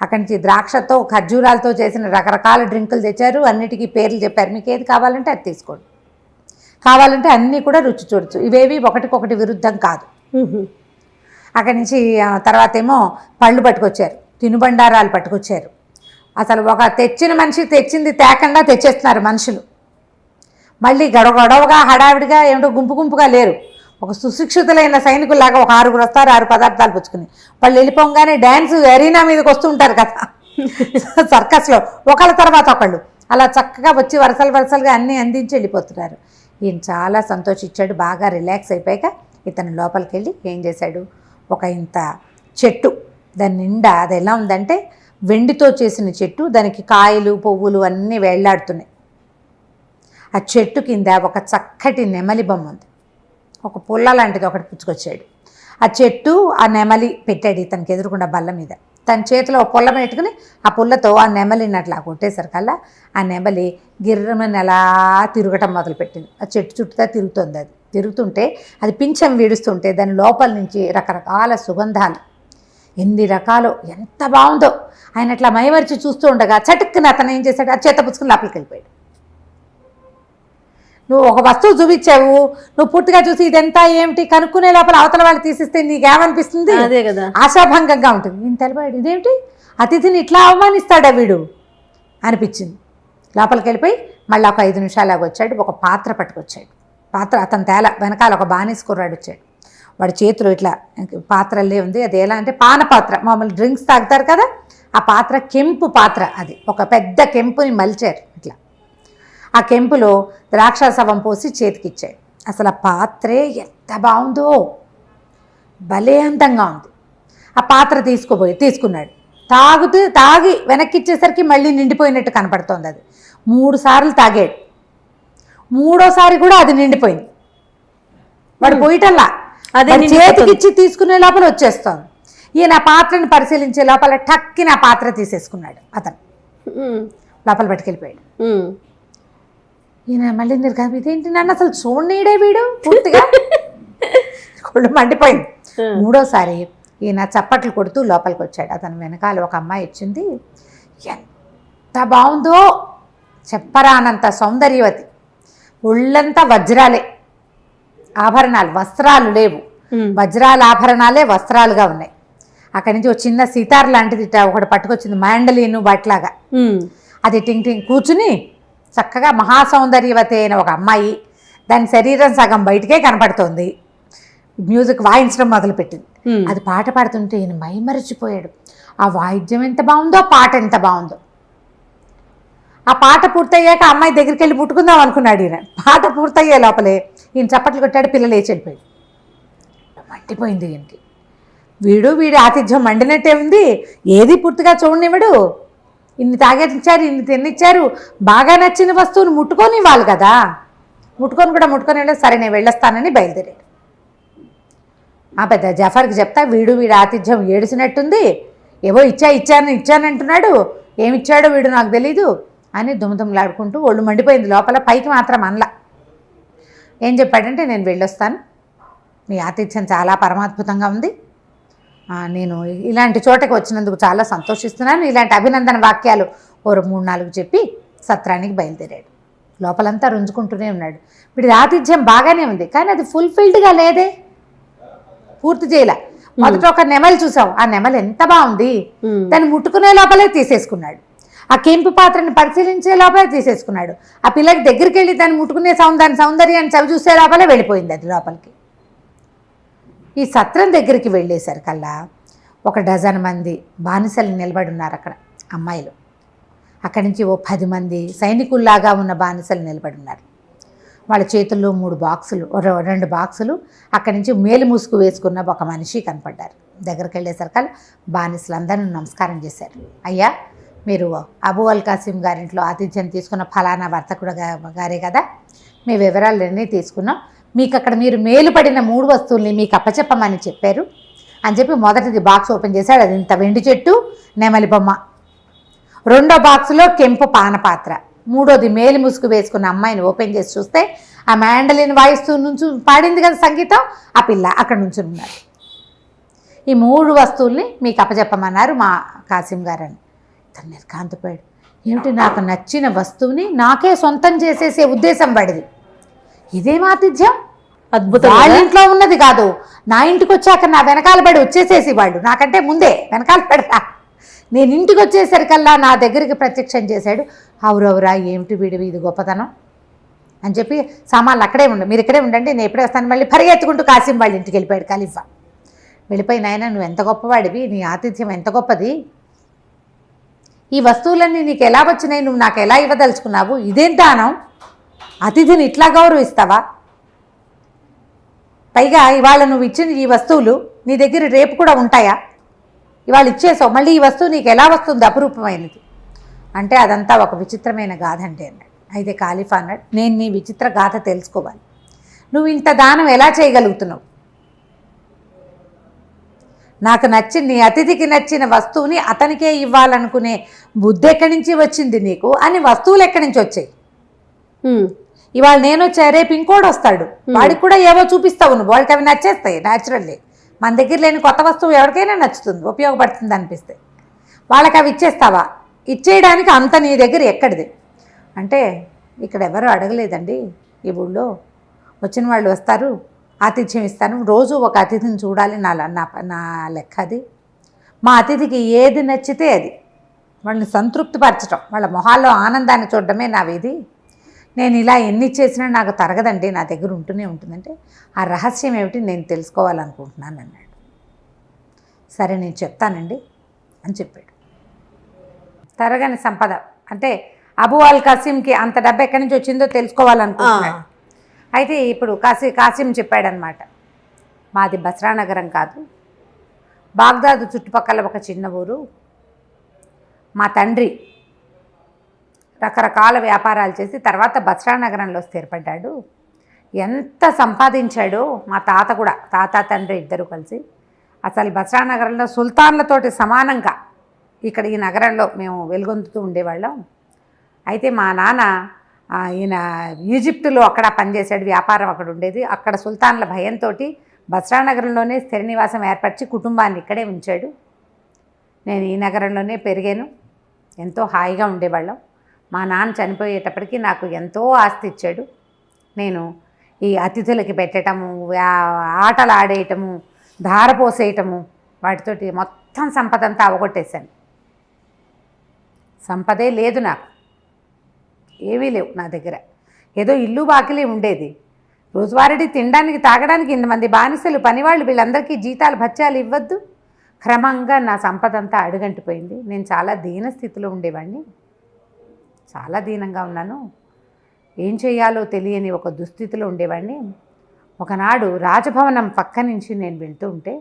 అక్కడి నుంచి ద్రాక్షతో ఖర్జూరాలతో చేసిన రకరకాల డ్రింకులు తెచ్చారు. అన్నిటికీ పేర్లు చెప్పారు, మీకు ఏది కావాలంటే అది తీసుకోండి, కావాలంటే అన్నీ కూడా రుచి చూడొచ్చు, ఇవేవి ఒకటికొకటి విరుద్ధం కాదు. అక్కడి నుంచి తర్వాత ఏమో పళ్ళు పట్టుకొచ్చారు, తినుబండారాలు పట్టుకొచ్చారు. అసలు ఒక తెచ్చిన మనిషి తెచ్చింది తేకుండా తెచ్చేస్తున్నారు మనుషులు. మళ్ళీ గొడవగా హడావిడిగా ఏమిటో గుంపుగా లేరు, ఒక సుశిక్షితులైన సైనికుల్లాగా ఒక 6 వస్తారు, 6 పదార్థాలు పుచ్చుకుని. వాళ్ళు వెళ్ళిపోగానే డ్యాన్స్ అరీనా మీదకి వస్తూ ఉంటారు కదా సర్కస్లో, ఒకళ్ళ తర్వాత ఒకళ్ళు అలా చక్కగా వచ్చి వరుసలుగా అన్నీ అందించి వెళ్ళిపోతున్నారు. ఈయన చాలా సంతోషించాడు. బాగా రిలాక్స్ అయిపోయాక ఇతను లోపలికి వెళ్ళి ఏం చేశాడు, ఒక ఇంత చెట్టు, దాని నిండా అది ఎలా ఉందంటే వెండితో చేసిన చెట్టు, దానికి కాయలు పువ్వులు అన్నీ వేళ్లాడుతున్నాయి. ఆ చెట్టు కింద ఒక చక్కటి నెమలి బొమ్మ ఉంది. ఒక పుల్ల లాంటిది ఒకటి పుచ్చుకొచ్చాడు. ఆ చెట్టు ఆ నెమలి పెట్టాడు ఇతనికి ఎదురుకుండా బల్ల మీద. తన చేతిలో ఒక పుల్ల పెట్టుకుని ఆ పుల్లతో ఆ నెమలిని అట్లా కొట్టేసరికల్లా ఆ నెమలి గిర్రమని అలా తిరగటం మొదలుపెట్టింది. ఆ చెట్టు చుట్టూ తిరుగుతుంది. అది తిరుగుతుంటే అది పింఛం వీడుస్తుంటే దాని లోపల నుంచి రకరకాల సుగంధాలు, ఎన్ని రకాలు, ఎంత బాగుందో. ఆయన అట్లా మైమరిచి చూస్తూ ఉండగా చటుక్కున అతను ఏం చేశాడు, ఆ చేత పుచ్చుకుని లోపలికి వెళ్ళిపోయాడు. నువ్వు ఒక వస్తువు చూపించావు, నువ్వు పూర్తిగా చూసి ఇదంతా ఏమిటి కనుక్కునే లోపల అవతల వాళ్ళు తీసిస్తే నీకేమనిపిస్తుంది? అదే కదా, ఆశాభంగంగా ఉంటుంది. నేను తెలిపాడు, ఇదేమిటి అతిథిని ఇట్లా అవమానిస్తాడా వీడు అనిపించింది. లోపలికి వెళ్ళిపోయి మళ్ళీ ఒక 5 నిమిషాలాగా వచ్చాడు. ఒక పాత్ర పట్టుకొచ్చాడు. పాత్ర అతను తేల వెనకాల ఒక బానిస కుర్రాడు వచ్చాడు. వాడి చేతిలో ఇట్లా పాత్రలే ఉంది. అది ఎలా అంటే పాన పాత్ర, మామూలు డ్రింక్స్ తాగుతారు కదా ఆ పాత్ర, కెంపు పాత్ర. అది ఒక పెద్ద కెంపుని మలిచారు ఇట్లా. ఆ కెంపులో ద్రాక్షాసవం పోసి చేతికిచ్చాడు. అసలు ఆ పాత్రే ఎంత బాగుందో, భలే అందంగా ఉంది. ఆ పాత్ర తీసుకున్నాడు. తాగి వెనక్కి ఇచ్చేసరికి మళ్ళీ నిండిపోయినట్టు కనపడుతోంది. అది 3 సార్లు తాగాడు. 3వసారి కూడా అది నిండిపోయింది. వాడు పోయిటల్లా అదే చేతికిచ్చి తీసుకునే లోపల వచ్చేస్తోంది. ఈయన ఆ పాత్రను పరిశీలించే లోపల టక్కిన ఆ పాత్ర తీసేసుకున్నాడు. అతను లోపల పట్టుకెళ్ళిపోయాడు. ఈయన మళ్ళీ ఇదేంటి నన్ను అసలు చూడనీడే వీడు పూర్తిగా కొళ్ళు మండిపోయింది. 3వసారి ఈయన చప్పట్లు కొడుతూ లోపలికి వచ్చాడు. అతను వెనకాల ఒక అమ్మాయి వచ్చింది. ఎంత బాగుందో చెప్పరానంత సౌందర్యవతి, ఒళ్ళంతా వజ్రాలే, ఆభరణాలు, వస్త్రాలు లేవు, వజ్రాల ఆభరణాలే వస్త్రాలుగా ఉన్నాయి. అక్కడి నుంచి ఒక చిన్న సితార్ లాంటిది ఒకటి పట్టుకొచ్చింది, మ్యాండలీను బట్లాగా. అది టింగ్ టింగ్ కూర్చుని చక్కగా మహాసౌందర్యవతి అయిన ఒక అమ్మాయి, దాని శరీరం సగం బయటికే కనపడుతోంది. మ్యూజిక్ వాయించడం మొదలుపెట్టింది. అది పాట పాడుతుంటే ఈయన మైమరిచిపోయాడు. ఆ వాయిద్యం ఎంత బాగుందో, పాట ఎంత బాగుందో. ఆ పాట పూర్తయ్యాక అమ్మాయి దగ్గరికి వెళ్ళి ముట్టుకుందాం అనుకున్నాడు ఈయన. పాట పూర్తయ్యే లోపలే ఈయన చప్పట్లు కొట్టాడు. పిల్ల లేచి వెళ్ళిపోయాడు. మండిపోయింది ఈయనకి. వీడి ఆతిథ్యం మండినట్టే ఉంది. ఏది పూర్తిగా చూడనివ్వడు. ఇన్ని తాగేచ్చారు, ఇన్ని తిన్నిచ్చారు, బాగా నచ్చిన వస్తువును ముట్టుకొని ఇవ్వాలి కదా. ముట్టుకొని వెళ్ళి సరే నేను వెళ్ళొస్తానని బయలుదేరాడు. ఆ పెద్ద జఫర్కి చెప్తా, వీడి ఆతిథ్యం ఏడిసినట్టుంది, ఏవో ఇచ్చానంటున్నాడు, ఏమిచ్చాడో వీడు నాకు తెలీదు అని దుమ్ములాడుకుంటూ ఒళ్ళు మండిపోయింది లోపల. పైకి మాత్రం అనలా. ఏం చెప్పాడంటే, నేను వెళ్ళొస్తాను, మీ ఆతిథ్యం చాలా పరమాద్భుతంగా ఉంది, నేను ఇలాంటి చోటకి వచ్చినందుకు చాలా సంతోషిస్తున్నాను, ఇలాంటి అభినందన వాక్యాలు ఓ 3-4 చెప్పి సత్రానికి బయలుదేరాడు. లోపలంతా రుంజుకుంటూనే ఉన్నాడు. వీడి ఆతిథ్యం బాగానే ఉంది, కానీ అది ఫుల్ఫిల్డ్గా లేదే, పూర్తి చేయలే. మొదట ఒక నెమలి చూసాం, ఆ నెమలి ఎంత బాగుంది, దాన్ని ముట్టుకునే లోపలే తీసేసుకున్నాడు. ఆ కెంపు పాత్రని పరిశీలించే లోపలే తీసేసుకున్నాడు. ఆ పిల్లకి దగ్గరికి వెళ్ళి దాన్ని ముట్టుకునే సౌందర్యాన్ని చవి చూసే లోపలే వెళ్ళిపోయింది అది లోపలికి. ఈ సత్రం దగ్గరికి వెళ్ళేసరికల్లా ఒక 1 డజన్ మంది బానిసలు నిలబడి ఉన్నారు అక్కడ, అమ్మాయిలు. అక్కడి నుంచి ఓ 10 మంది సైనికుల్లాగా ఉన్న బానిసలు నిలబడి ఉన్నారు. వాళ్ళ చేతుల్లో 3 బాక్సులు, 2 బాక్సులు. అక్కడి నుంచి మేలు ముసుగు వేసుకున్న ఒక మనిషి కనపడ్డారు. దగ్గరికి వెళ్ళేసరికల్ బానిసలందరూ నమస్కారం చేశారు. అయ్యా, మీరు అబూ అల్ కాసిం గారింట్లో ఆతిథ్యం తీసుకున్న ఫలానా వర్తకుడు గారే కదా, మీ వివరాలన్నీ తీసుకున్నాం, మీకు అక్కడ మీరు మేలుపడిన 3 వస్తువుల్ని మీకు అప్పచెప్పమని చెప్పారు అని చెప్పి మొదటిది బాక్స్ ఓపెన్ చేశాడు. అది ఇంత వెండి చెట్టు, నెమలి బొమ్మ. 2వ బాక్సులో కెంపు పానపాత్ర. 3వది మేలు ముసుగు వేసుకున్న అమ్మాయిని ఓపెన్ చేసి చూస్తే ఆ మ్యాండలిన్ వాయిస్తూ నుంచి పాడింది కదా సంగీతం, ఆ పిల్ల అక్కడ నుంచి ఉన్నారు. ఈ 3 వస్తువుల్ని మీకు అప్పచెప్పమన్నారు మా కాసిం గారని. తను నిర్కాంతపోయాడు. ఏమిటి, నాకు నచ్చిన వస్తువుని నాకే సొంతం చేసేసే ఉద్దేశం పడింది, ఇదేం ఆతిథ్యం, అద్భుతం. వాళ్ళ ఇంట్లో ఉన్నది కాదు, నా ఇంటికి వచ్చాక నా వెనకాల పడి వచ్చేసేసి వాళ్ళు, నాకంటే ముందే వెనకాల పడరా, నేను ఇంటికి వచ్చేసరికల్లా నా దగ్గరికి ప్రత్యక్షం చేశాడు. అవురవురా, ఏమిటి వీడివి ఇది గొప్పతనం, అని చెప్పి సామాన్లు అక్కడే ఉండు, మీరు ఇక్కడే ఉండండి, నేను ఎప్పుడే వస్తాను. మళ్ళీ పరిగెత్తుకుంటూ కాసిం వాళ్ళ ఇంటికి వెళ్ళిపోయాడు ఖలీఫా. వెళ్ళిపోయి, నాయన నువ్వు ఎంత గొప్పవాడివి, నీ ఆతిథ్యం ఎంత గొప్పది, ఈ వస్తువులన్నీ నీకు ఎలా వచ్చినాయి, నువ్వు నాకు ఎలా ఇవ్వదలుచుకున్నావు, ఇదేం దానం, అతిథిని ఇట్లా గౌరవిస్తావా, పైగా ఇవాళ నువ్వు ఇచ్చిన ఈ వస్తువులు నీ దగ్గర రేపు కూడా ఉంటాయా, ఇవాళ ఇచ్చేసావు, మళ్ళీ ఈ వస్తువు నీకు ఎలా వస్తుంది అపురూపమైనది అంటే అదంతా ఒక విచిత్రమైన గాథ అంటే అన్నాడు. అయితే ఖలీఫా అన్నాడు, నేను నీ విచిత్ర గాథ తెలుసుకోవాలి, నువ్వు ఇంత దానం ఎలా చేయగలుగుతున్నావు, నాకు నచ్చిన నీ అతిథికి నచ్చిన వస్తువుని అతనికే ఇవ్వాలనుకునే బుద్ధి ఎక్కడి నుంచి వచ్చింది నీకు, అని వస్తువులు ఎక్కడి నుంచి వచ్చాయి, ఇవాళ నేను వచ్చా రేపు ఇంకోటి వస్తాడు, వాడికి కూడా ఏవో చూపిస్తావు నువ్వు, వాళ్ళకి అవి నచ్చేస్తాయి న్యాచురల్లీ, మన దగ్గర లేని కొత్త వస్తువు ఎవరికైనా నచ్చుతుంది, ఉపయోగపడుతుంది అనిపిస్తే, వాళ్ళకి అవి ఇచ్చేస్తావా, ఇచ్చేయడానికి అంత నీ దగ్గర ఎక్కడిది అంటే, ఇక్కడ ఎవరు అడగలేదండి, ఈ ఊళ్ళో వచ్చిన వాళ్ళు వస్తారు, ఆతిథ్యం ఇస్తాను, రోజు ఒక అతిథిని చూడాలి, నా లెక్క అది, మా అతిథికి ఏది నచ్చితే అది, వాళ్ళని సంతృప్తిపరచడం, వాళ్ళ మొహాల్లో ఆనందాన్ని చూడడమే నా విధి, నేను ఇలా ఎన్ని చేసినా నాకు తరగదండి, నా దగ్గర ఉంటూనే ఉంటుందంటే, ఆ రహస్యం ఏమిటి నేను తెలుసుకోవాలనుకుంటున్నాను అన్నాడు. సరే నేను చెప్తానండి అని చెప్పాడు. తరగని సంపద అంటే అబూ అల్ కాసిమ్కి అంత డబ్బు ఎక్కడి నుంచి వచ్చిందో తెలుసుకోవాలనుకుంటున్నాడు. అయితే ఇప్పుడు కాసిం చెప్పాడనమాట, మాది బస్రా నగరం కాదు, బాగ్దాదు చుట్టుపక్కల ఒక చిన్న ఊరు, మా తండ్రి రకరకాల వ్యాపారాలు చేసి తర్వాత బస్రా నగరంలో స్థిరపడ్డాడు, ఎంత సంపాదించాడో, మా తాత కూడా, తాత తండ్రి ఇద్దరు కలిసి అసలు బస్రా నగరంలో సుల్తాన్లతోటి సమానంగా ఇక్కడ ఈ నగరంలో మేము వెలుగొందుతూ ఉండేవాళ్ళం. అయితే మా నాన్న ఈయన ఈజిప్టులో అక్కడ పనిచేసాడు, వ్యాపారం అక్కడ ఉండేది, అక్కడ సుల్తాన్ల భయంతో బస్రా నగరంలోనే స్థిర నివాసం ఏర్పరిచి కుటుంబాన్ని ఇక్కడే ఉంచాడు. నేను ఈ నగరంలోనే పెరిగాను, ఎంతో హాయిగా ఉండేవాళ్ళం. మా నాన్న చనిపోయేటప్పటికి నాకు ఎంతో ఆస్తి ఇచ్చాడు. నేను ఈ అతిథులకి పెట్టడము, ఆటలు ఆడేయటము, ధారపోసేయటము, వాటితోటి మొత్తం సంపద అంతా అవగొట్టేశాను. సంపదే లేదు నాకు, ఏమీ లేవు నా దగ్గర, ఏదో ఇల్లు బాకిలే ఉండేది, రోజువారీ తినడానికి తాగడానికి ఇంతమంది బానిసలు పనివాళ్ళు, వీళ్ళందరికీ జీతాలు భత్యాలు ఇవ్వద్దు. క్రమంగా నా సంపద అంతా అడుగంటిపోయింది. నేను చాలా దీన స్థితిలో ఉండేవాడిని, చాలా దీనంగా ఉన్నాను, ఏం చేయాలో తెలియని ఒక దుస్థితిలో ఉండేవాడిని. ఒకనాడు రాజభవనం పక్క నుంచి నేను వెళ్తూ ఉంటే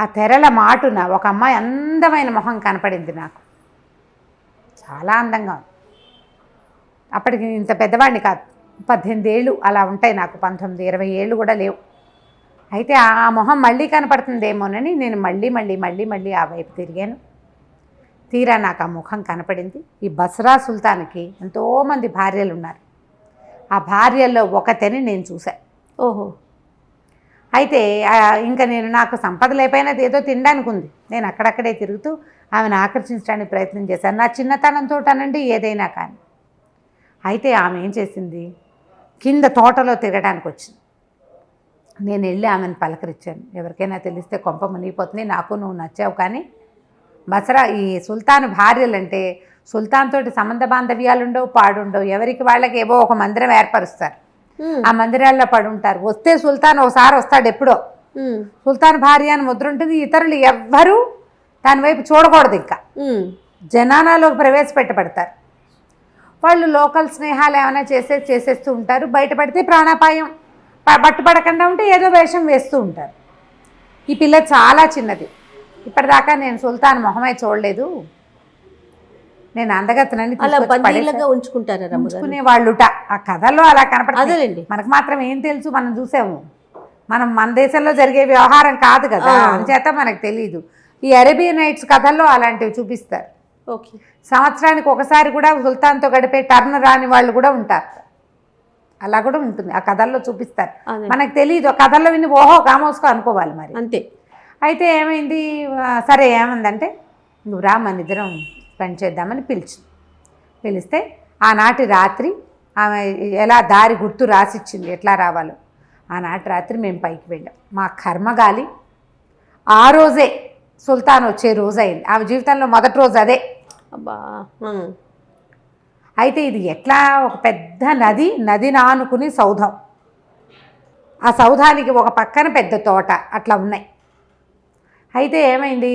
ఆ తెరల మాటున ఒక అమ్మాయి అందమైన మొహం కనపడింది నాకు, చాలా అందంగా ఉంది. అప్పటికి ఇంత పెద్దవాడిని కాదు, 18 ఏళ్ళు అలా ఉంటాయి నాకు, 19, 20 ఏళ్ళు కూడా లేవు. అయితే ఆ మొహం మళ్ళీ కనపడుతుందేమోనని నేను మళ్ళీ ఆ వైపు తిరిగాను. తీరా నాకు ఆ ముఖం కనపడింది. ఈ బస్రా సుల్తాన్కి ఎంతోమంది భార్యలు ఉన్నారు, ఆ భార్యల్లో ఒకతని నేను చూశాను. ఓహో. అయితే ఇంకా నాకు సంపద లేకపోయినా ఏదో తినడానికి ఉంది, నేను అక్కడక్కడే తిరుగుతూ ఆమెను ఆకర్షించడానికి ప్రయత్నం చేశాను, నా చిన్నతనంతో అనండి ఏదైనా కానీ. అయితే ఆమె ఏం చేసింది, కింద తోటలో తిరగడానికి వచ్చింది. నేను వెళ్ళి ఆమెను పలకరించాను, ఎవరికైనా తెలిస్తే కొంప మునిగిపోతుంది, నాకు నువ్వు నచ్చావు, కానీ బస్రా ఈ సుల్తాన్ భార్యలంటే సుల్తాన్ తోటి సంబంధ బాంధవ్యాలు ఉండవు, పాడుండవు, ఎవరికి వాళ్ళకి ఏవో ఒక మందిరం ఏర్పరుస్తారు, ఆ మందిరాల్లో పడుంటారు. వస్తే సుల్తాన్ ఒకసారి వస్తాడు ఎప్పుడో, సుల్తాన్ భార్య అని ముద్ర ఉంటుంది, ఇతరులు ఎవ్వరూ దాని వైపు చూడకూడదు, ఇంకా జనానాలోకి ప్రవేశపెట్టబడతారు. వాళ్ళు లోకల్ స్నేహాలు ఏమైనా చేసేస్తూ ఉంటారు, బయటపడితే ప్రాణాపాయం, పట్టుపడకుండా ఉంటే ఏదో వేషం వేస్తూ ఉంటారు. ఈ పిల్ల చాలా చిన్నది, ఇప్పటిదాకా నేను సుల్తాన్ మొహమే చూడలేదు, నేను అందగత్తనని ఉంచుకునే వాళ్ళుట. ఆ కథల్లో అలా కనపడతాదండి, మనకు మాత్రం ఏం తెలుసు, మనం చూసాము, మన దేశంలో జరిగే వ్యవహారం కాదు కదా, అంచేత మనకు తెలియదు. ఈ అరేబియన్ నైట్స్ కథల్లో అలాంటివి చూపిస్తారు. ఓకే. సంవత్సరానికి ఒకసారి కూడా సుల్తాన్తో గడిపే టర్న్ రాని వాళ్ళు కూడా ఉంటారు, అలా కూడా ఉంటుంది, ఆ కథల్లో చూపిస్తారు, మనకు తెలియదు. ఆ కథల్లో విని ఓహో కామోసుకో అనుకోవాలి మరి, అంతే. అయితే ఏమైంది, సరే ఏమందంటే నువ్వు రా మన ఇద్దరం పని చేద్దామని పిలిస్తే ఆనాటి రాత్రి ఆమె ఎలా దారి గుర్తు రాసిచ్చింది ఎట్లా రావాలో. ఆనాటి రాత్రి మేము పైకి వెళ్ళాం. మా కర్మగాలి ఆ రోజే సుల్తాన్ వచ్చే రోజు అయింది, ఆమె జీవితంలో మొదటి రోజు అదే. అబ్బా. అయితే ఇది ఎట్లా ఒక పెద్ద నదిని ఆనుకుని సౌధం, ఆ సౌధానికి ఒక పక్కన పెద్ద తోట అట్లా ఉన్నాయి. అయితే ఏమైంది,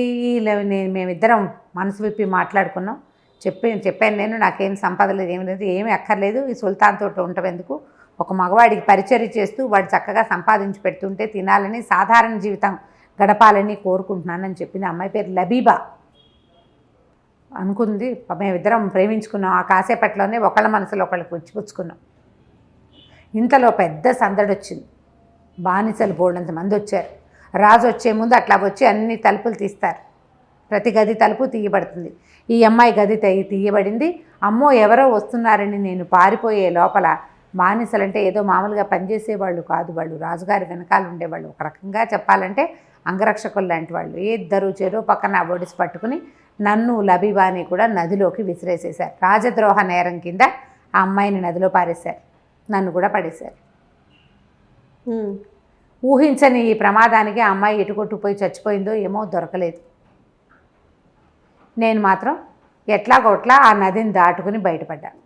మేమిద్దరం మనసు విప్పి మాట్లాడుకున్నాం. చెప్పాను నేను, నాకేం సంపద లేదు, ఏమి లేదు, ఏమీ అక్కర్లేదు, ఈ సుల్తాన్ తోట ఉండటం ఎందుకు, ఒక మగవాడికి పరిచర్య చేస్తూ వాడు చక్కగా సంపాదించి పెడుతుంటే తినాలని, సాధారణ జీవితం గడపాలని కోరుకుంటున్నానని చెప్పింది. అమ్మాయి పేరు లబీబా అనుకుంది. మేమిద్దరం ప్రేమించుకున్నాం. ఆ కాసేపట్లోనే ఒకళ్ళ మనసులో ఒకళ్ళకి పుచ్చుకున్నాం. ఇంతలో పెద్ద సందడి వచ్చింది. బానిసలు బోల్డంత మంది వచ్చారు. రాజు వచ్చే ముందు అట్లా వచ్చి అన్ని తలుపులు తీస్తారు. ప్రతి గది తలుపు తీయబడుతుంది. ఈ అమ్మాయి గది తీయబడింది. అమ్మో ఎవరో వస్తున్నారని నేను పారిపోయే లోపల బానిసలంటే ఏదో మామూలుగా పనిచేసేవాళ్ళు కాదు, వాళ్ళు రాజుగారి వెనకాల ఉండేవాళ్ళు. ఒక రకంగా చెప్పాలంటే అంగరక్షకులు లాంటి వాళ్ళు. ఇద్దరు చెరో పక్కన ఒడిసి పట్టుకుని నన్ను లబీబాని కూడా నదిలోకి విసిరేసేశారు. రాజద్రోహ నేరం కింద ఆ అమ్మాయిని నదిలో పారేశారు, నన్ను కూడా పడేశారు. ఊహించని ఈ ప్రమాదానికి ఆ అమ్మాయి ఎటుకొట్టుపోయి చచ్చిపోయిందో ఏమో దొరకలేదు. నేను మాత్రం ఎట్లాగొట్లా ఆ నదిని దాటుకుని బయటపడ్డాను.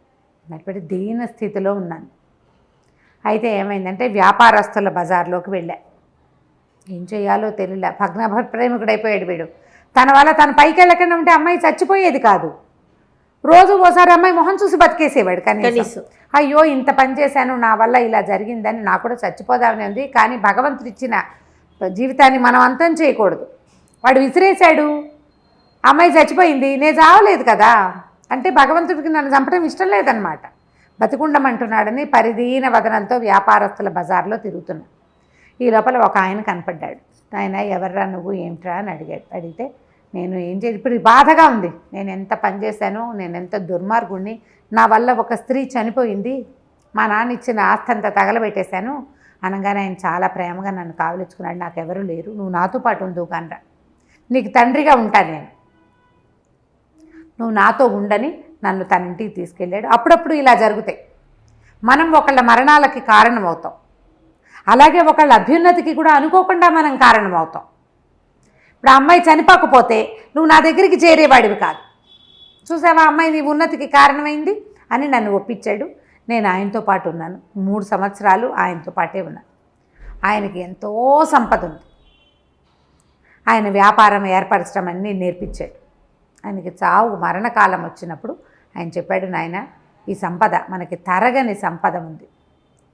బయటపడి దీన స్థితిలో ఉన్నాను. అయితే ఏమైందంటే వ్యాపారస్తుల బజార్లోకి వెళ్ళా. ఏం చేయాలో తెలియలే. ప్రేమికుడైపోయాడు వీడు. తన వల్ల తను పైకి వెళ్ళకుండా ఉంటే అమ్మాయి చచ్చిపోయేది కాదు. రోజు ఓసారి అమ్మాయి మొహం చూసి బతికేసేవాడు కనీసం. అయ్యో ఇంత పని చేశాను, నా వల్ల ఇలా జరిగిందని నాకు కూడా చచ్చిపోదామని ఉంది. కానీ భగవంతుడు ఇచ్చిన జీవితాన్ని మనం అంతం చేయకూడదు. వాడు విసిరేశాడు, అమ్మాయి చచ్చిపోయింది, నేను చావలేదు కదా అంటే భగవంతుడికి నన్ను చంపడం ఇష్టం లేదనమాట. బతికుండమంటున్నాడని పరిదీన వదనంతో వ్యాపారస్తుల బజార్లో తిరుగుతున్నా. ఈ లోపల ఒక ఆయన కనపడ్డాడు. ఆయన ఎవర్రా నువ్వు, ఏమిట్రా అని అడిగితే నేను ఏం చేయాలి, ఇప్పుడు బాధగా ఉంది, నేను ఎంత పని చేశానో, నేను ఎంత దుర్మార్గుణ్ణి, నా వల్ల ఒక స్త్రీ చనిపోయింది, మా నాన్న ఇచ్చిన ఆస్తి అంతా తగలబెట్టేశాను అనగానే ఆయన చాలా ప్రేమగా నన్ను కావలించుకున్నాడు. నాకెవరూ లేరు, నువ్వు నాతో పాటు ఉండు కానరా, నీకు తండ్రిగా ఉంటాను నేను, నువ్వు నాతో ఉండని నన్ను తన ఇంటికి తీసుకెళ్ళాడు. అప్పుడప్పుడు ఇలా జరుగుతాయి. మనం ఒకళ్ళ మరణాలకి కారణమవుతాం, అలాగే ఒకళ్ళ అభ్యున్నతికి కూడా అనుకోకుండా మనం కారణమవుతాం. ఇప్పుడు ఆ అమ్మాయి చనిపోకపోతే నువ్వు నా దగ్గరికి చేరేవాడివి కాదు. చూసావా అమ్మాయి నీ ఉన్నతికి కారణమైంది అని నన్ను ఒప్పించాడు. నేను ఆయనతో పాటు ఉన్నాను. 3 సంవత్సరాలు ఆయనతో పాటే ఉన్నాను. ఆయనకి ఎంతో సంపద ఉంది. ఆయన వ్యాపారం ఏర్పరచడం అన్నీ నేర్పించాడు. ఆయనకి చావు మరణకాలం వచ్చినప్పుడు ఆయన చెప్పాడు, నాయన ఈ సంపద మనకి తరగని సంపద ఉంది.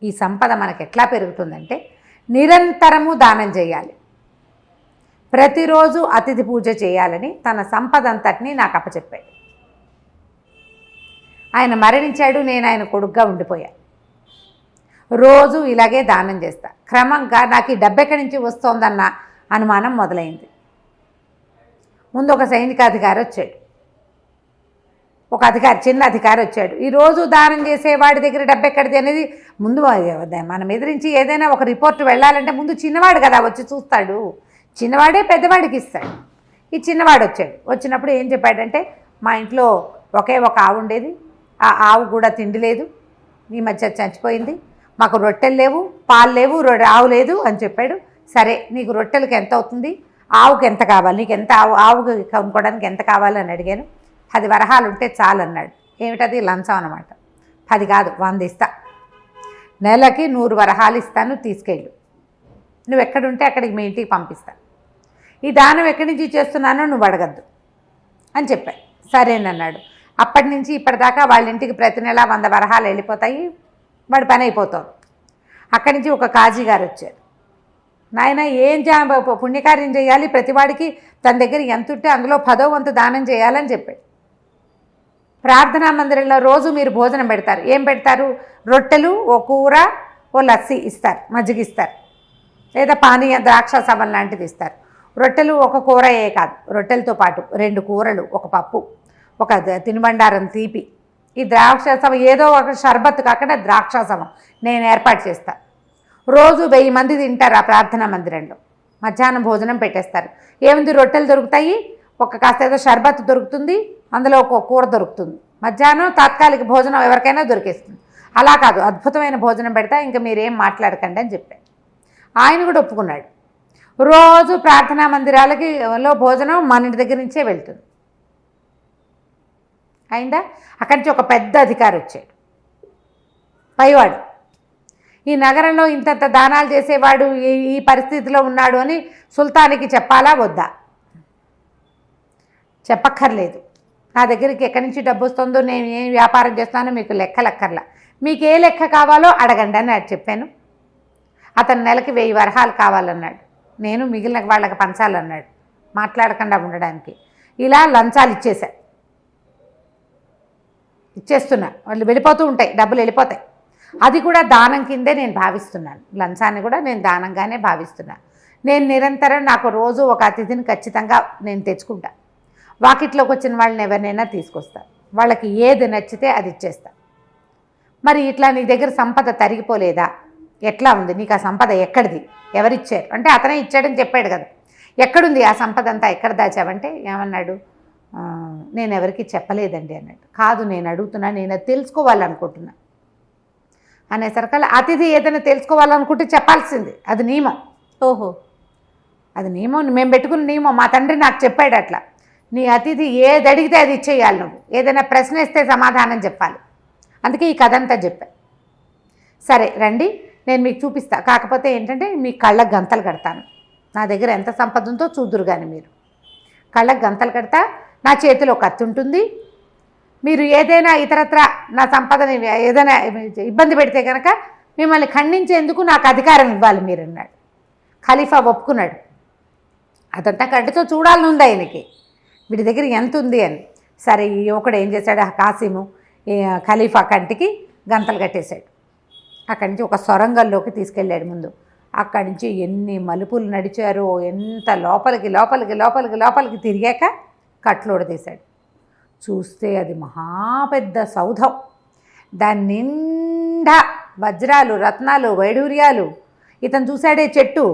ఈ సంపద మనకి ఎట్లా పెరుగుతుందంటే నిరంతరము దానం చేయాలి, ప్రతిరోజు అతిథి పూజ చేయాలని తన సంపద అంతటినీ నాకు అప్పచెప్పాడు. ఆయన మరణించాడు, నేను ఆయన కొడుగ్గా ఉండిపోయా. రోజు ఇలాగే దానం చేస్తా. క్రమంగా నాకు ఈ డబ్బు ఎక్కడి నుంచి వస్తోందన్న అనుమానం మొదలైంది. ముందు ఒక సైనికాధికారి వచ్చాడు, ఒక అధికారి, చిన్న అధికారి వచ్చాడు. ఈరోజు దానం చేసేవాడి దగ్గర డబ్బు ఎక్కడిది అనేది ముందు మనం ఎదిరించి ఏదైనా ఒక రిపోర్ట్ వెళ్ళాలంటే ముందు చిన్నవాడు కదా వచ్చి చూస్తాడు, చిన్నవాడే పెద్దవాడికి ఇస్తాడు. ఈ చిన్నవాడు వచ్చాడు. వచ్చినప్పుడు ఏం చెప్పాడంటే, మా ఇంట్లో ఒకే ఒక ఆవు ఉండేది, ఆ ఆవు కూడా తిండి లేదు, ఈ మధ్య చచ్చిపోయింది, మాకు రొట్టెలు లేవు, పాలు లేవు, ఆవు లేదు అని చెప్పాడు. సరే నీకు రొట్టెలకి ఎంత అవుతుంది, ఆవుకి ఎంత కావాలి, నీకు ఎంత ఆవుకి కొనుక్కోవడానికి ఎంత కావాలని అడిగాను. 10 వరహాలు ఉంటే చాలు అన్నాడు. ఏమిటది, లంచం అనమాట. 10 కాదు 100 ఇస్తా, నెలకి 100 వరహాలు ఇస్తాను, తీసుకెళ్ళు, నువ్వు ఎక్కడుంటే అక్కడికి మీ ఇంటికి పంపిస్తా, ఈ దానం ఎక్కడి నుంచి చేస్తున్నానో నువ్వు అడగద్దు అని చెప్పాడు. సరేనన్నాడు. అప్పటి నుంచి ఇప్పటిదాకా వాళ్ళ ఇంటికి ప్రతి నెల 100 వరహాలు వెళ్ళిపోతాయి, వాడి పని అయిపోతుంది. అక్కడి నుంచి ఒక కాజీ గారు వచ్చారు. నాయన ఏం పుణ్యకార్యం చేయాలి, ప్రతివాడికి తన దగ్గర ఎంత ఉంటే అందులో 10వ వంతు దానం చేయాలని చెప్పాడు. ప్రార్థనా మందిరంలో రోజు మీరు భోజనం పెడతారు. ఏం పెడతారు, రొట్టెలు, ఓ కూర, ఓ లస్సీ ఇస్తారు, మజ్జిగ ఇస్తారు, లేదా పానీయ ద్రాక్షాసవం లాంటిది ఇస్తారు. రొట్టెలు ఒక కూరయే కాదు, రొట్టెలతో పాటు 2 కూరలు, ఒక పప్పు, ఒక తినుబండారం తీపి, ఈ ద్రాక్షాసవం ఏదో ఒక షర్బత్ కాకుండా ద్రాక్షాసవం నేను ఏర్పాటు చేస్తాను. రోజు 1000 మంది తింటారు ఆ ప్రార్థనా మందిరంలో. మధ్యాహ్నం భోజనం పెట్టేస్తారు. ఏముంది, రొట్టెలు దొరుకుతాయి, ఒక కాస్త ఏదో షర్బత్ దొరుకుతుంది, అందులో ఒక కూర దొరుకుతుంది. మధ్యాహ్నం తాత్కాలిక భోజనం ఎవరికైనా దొరికేస్తుంది. అలా కాదు, అద్భుతమైన భోజనం పెడతా, ఇంకా మీరేం మాట్లాడకండి అని చెప్పాడు. ఆయన కూడా ఒప్పుకున్నాడు. రోజు ప్రార్థనా మందిరాలకి భోజనం మన ఇంటి దగ్గర నుంచే వెళ్తుంది. అయిందా? అక్కడి నుంచి ఒక పెద్ద అధికారి వచ్చాడు, పైవాడు. ఈ నగరంలో ఇంతంత దానాలు చేసేవాడు ఈ పరిస్థితిలో ఉన్నాడు అని సుల్తానికి చెప్పాలా వద్దా? చెప్పక్కర్లేదు. నా దగ్గరికి ఎక్కడి నుంచి డబ్బు వస్తుందో, నేను ఏం వ్యాపారం చేస్తానో మీకు లెక్కలక్కర్లా, మీకు ఏ లెక్క కావాలో అడగండి అని చెప్పాను. అతను నెలకి 1000 వరహాలు కావాలన్నాడు. నేను మిగిలిన వాళ్ళకి పంచాలన్నాడు, మాట్లాడకుండా ఉండడానికి. ఇలా లంచాలు ఇచ్చేస్తున్నా. వాళ్ళు వెళ్ళిపోతూ ఉంటాయి, డబ్బులు వెళ్ళిపోతాయి. అది కూడా దానం కిందే నేను భావిస్తున్నాను. లంచాన్ని కూడా నేను దానంగానే భావిస్తున్నాను. నేను నిరంతరం నాకు రోజు ఒక అతిథిని ఖచ్చితంగా నేను తెచ్చుకుంటా. వాకిట్లోకి వచ్చిన వాళ్ళని ఎవరినైనా తీసుకొస్తా, వాళ్ళకి ఏది నచ్చితే అది ఇచ్చేస్తా. మరి ఇట్లా నీ దగ్గర సంపద తరిగిపోలేదా? ఎట్లా ఉంది నీకు ఆ సంపద? ఎక్కడిది? ఎవరిచ్చారు అంటే అతనే ఇచ్చాడని చెప్పాడు కదా. ఎక్కడుంది ఆ సంపద అంతా? ఎక్కడ దాచావంటే ఏమన్నాడు? నేను ఎవరికి చెప్పలేదండి అన్నాడు. కాదు, నేను అడుగుతున్నా, నేను అది తెలుసుకోవాలనుకుంటున్నా అనేసరికల్లా అతిథి ఏదైనా తెలుసుకోవాలనుకుంటే చెప్పాల్సింది, అది నియమం. ఓహో, అది నియమం, మేము పెట్టుకున్న నియమం. మా తండ్రి నాకు చెప్పాడు అట్లా. నీ అతిథి ఏది అడిగితే అది ఇచ్చేయాలి, నువ్వు ఏదైనా ప్రశ్న ఇస్తే సమాధానం చెప్పాలి. అందుకే ఈ కథ అంతా చెప్పా. సరే రండి, నేను మీకు చూపిస్తా. కాకపోతే ఏంటంటే మీ కళ్ళకు గంతలు కడతాను. నా దగ్గర ఎంత సంపద ఉందో చూదురు కానీ మీరు. కళ్ళకు గంతలు కడతా, నా చేతిలో కత్తి ఉంటుంది. మీరు ఏదైనా ఇతరత్ర నా సంపదని ఏదైనా ఇబ్బంది పెడితే కనుక మిమ్మల్ని ఖండించేందుకు నాకు అధికారం ఇవ్వాలి మీరు అన్నాడు. ఖలీఫా ఒప్పుకున్నాడు. అదంతా కంటితో చూడాలని ఉంది ఆయనకి, వీడి దగ్గర ఎంత ఉంది అని. సరే, ఈ ఒకడు ఏం చేశాడు, కాసిము ఖలీఫా కంటికి గంతలు కట్టేశాడు. అక్కడి నుంచి ఒక సొరంగంలోకి తీసుకెళ్ళాడు. ముందు అక్కడి నుంచి ఎన్ని మలుపులు నడిచారో, ఎంత లోపలికి లోపలికి లోపలికి లోపలికి తిరిగాక కట్లు తీశాడు. చూస్తే అది మహాపెద్ద సౌధం. దాని నిండా వజ్రాలు, రత్నాలు, వైడూర్యాలు. ఇతను చూశాడే చెట్టు,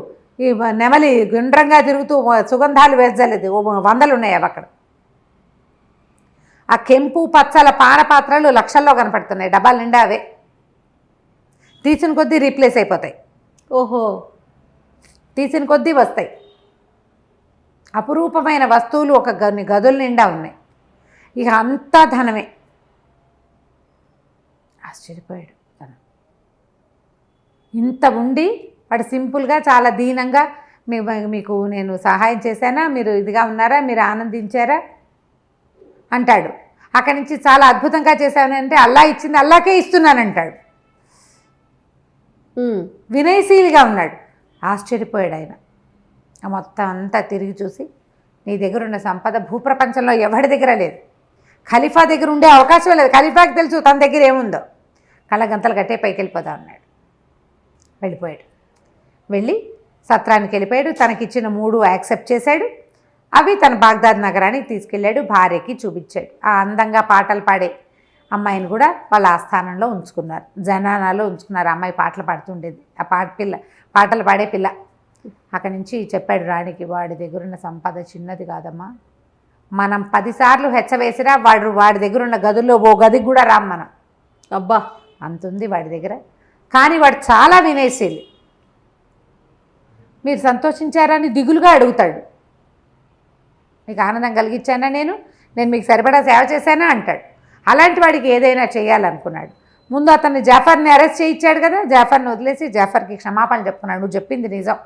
ఈ నెమలి గుండ్రంగా తిరుగుతూ సుగంధాలు వేసలేదు, 100 ఉన్నాయి అవి అక్కడ. ఆ కెంపు పచ్చల పానపాత్రలు లక్షల్లో కనపడుతున్నాయి, డబ్బాల నిండా అవే. తీసిన కొద్దీ రీప్లేస్ అయిపోతాయి. ఓహో, తీసిన కొద్దీ వస్తాయి. అపురూపమైన వస్తువులు ఒక గదుల నిండా ఉన్నాయి. ఇక అంతా ధనమే. ఆశ్చర్యపోయాడు తను. ఇంత ఉండి వాడు సింపుల్గా చాలా దీనంగా మీకు నేను సహాయం చేశానా, మీరు ఇదిగా ఉన్నారా, మీరు ఆనందించారా అంటాడు. అక్కడి నుంచి చాలా అద్భుతంగా చేశానంటే అల్లా ఇచ్చింది అల్లాకే ఇస్తున్నానంటాడు. వినయశీలిగా ఉన్నాడు. ఆశ్చర్యపోయాడు ఆయన. మొత్తం అంతా తిరిగి చూసి, నీ దగ్గర ఉన్న సంపద భూప్రపంచంలో ఎవరి దగ్గర లేదు, ఖలీఫా దగ్గర ఉండే అవకాశం లేదు. ఖలీఫాకి తెలుసు తన దగ్గర ఏముందో. కళ్ళగంతలు కట్టే పైకి వెళ్ళిపోతా ఉన్నాడు. వెళ్ళిపోయాడు. వెళ్ళి సత్రానికి వెళ్ళిపోయాడు. తనకిచ్చిన 3 యాక్సెప్ట్ చేశాడు. అవి తన బాగ్దాద్ నగరానికి తీసుకెళ్ళాడు. భార్యకి చూపించాడు. ఆ అందంగా పాటలు పాడే అమ్మాయిని కూడా వాళ్ళ ఆస్థానంలో ఉంచుకున్నారు, జనానాలో ఉంచుకున్నారు. అమ్మాయి పాటలు పాడుతుండేది, ఆ పాటలు పాడే పిల్ల. అక్కడి నుంచి చెప్పాడు రాణికి, వాడి దగ్గరున్న సంపద చిన్నది కాదమ్మా, మనం 10 సార్లు హెచ్చవేసినా వాడి దగ్గరున్న గదుల్లో ఓ గదికి కూడా రాం మనం. అబ్బా, అంతుంది వాడి దగ్గర. కానీ వాడు చాలా వినయశీలి. మీరు సంతోషించారని దిగులుగా అడుగుతాడు. మీకు ఆనందం కలిగించానా, నేను మీకు సరిపడా సేవ చేశానా అంటాడు. అలాంటి వాడికి ఏదైనా చేయాలనుకున్నాడు. ముందు అతన్ని జాఫర్ని అరెస్ట్ చేయించాడు కదా, జాఫర్ని వదిలేసి జాఫర్కి క్షమాపణ చెప్పుకున్నాడు. నువ్వు చెప్పింది నిజం,